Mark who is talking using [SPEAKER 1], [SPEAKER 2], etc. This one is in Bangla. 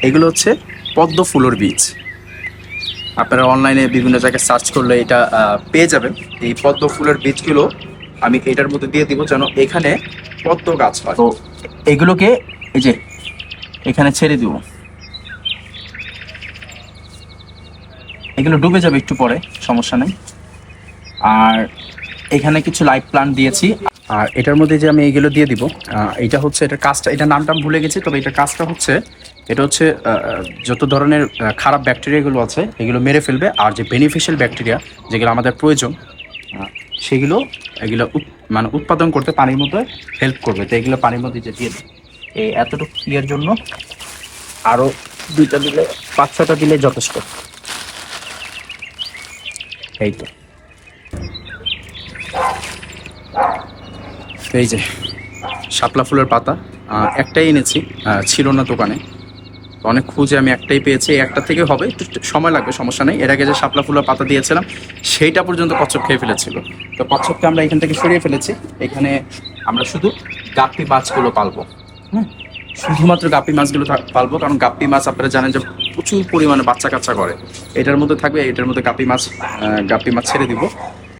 [SPEAKER 1] এগুলো হচ্ছে পদ্ম ফুলের বীজ। আপনারা অনলাইনে বিভিন্ন জায়গায় সার্চ করলে এটা পেয়ে যাবেন। এই পদ্ম ফুলের বীজগুলো আমি এটার মধ্যে দিয়ে দিব যেন এখানে পদ্ম গাছ হয়। তো এগুলোকে এই যে এখানে ছেড়ে দিব, এগুলো ডুবে যাবে একটু পরে, সমস্যা নেই। আর এখানে কিছু লাইভ প্লান্ট দিয়েছি। আর এটার মধ্যে যে আমি এইগুলো দিয়ে দিব, এটা হচ্ছে এটার কাজটা, এটা নামটা ভুলে গেছি, তবে এটার কাজটা হচ্ছে এটা হচ্ছে যত ধরনের খারাপ ব্যাকটেরিয়াগুলো আছে এগুলো মেরে ফেলবে, আর যে বেনিফিশিয়াল ব্যাকটেরিয়া যেগুলো আমাদের প্রয়োজন সেগুলো এগুলো মানে উৎপাদন করতে পানির মধ্যে হেল্প করবে। তো এগুলো পানির মধ্যে যে দিয়ে দিই, এই এতটুকু ক্লিয়ার জন্য আরও 2টা দিলে 5-6টা দিলে যথেষ্ট। এই তো, এই যে শাপলা ফুলের পাতা একটাই এনেছি, ছিল না দোকানে, অনেক খুঁজে আমি একটাই পেয়েছি। একটা থেকে হবে, একটু সময় লাগবে, সমস্যা নেই। এর আগে যে শাপলা ফুলের পাতা দিয়েছিলাম সেইটা পর্যন্ত কচ্ছপ খেয়ে ফেলেছিল। তো কচ্ছপকে আমরা এখান থেকে সরিয়ে ফেলেছি। এখানে আমরা শুধু গাপ্পি মাছগুলো পালবো। হুম, শুধুমাত্র গাপ্পি মাছগুলো পালবো, কারণ গাপ্পি মাছ আপনারা জানেন যে প্রচুর পরিমাণে বাচ্চা কাচ্চা করে। এটার মধ্যে থাকবে, এটার মধ্যে গাপ্পি মাছ ছেড়ে দিব।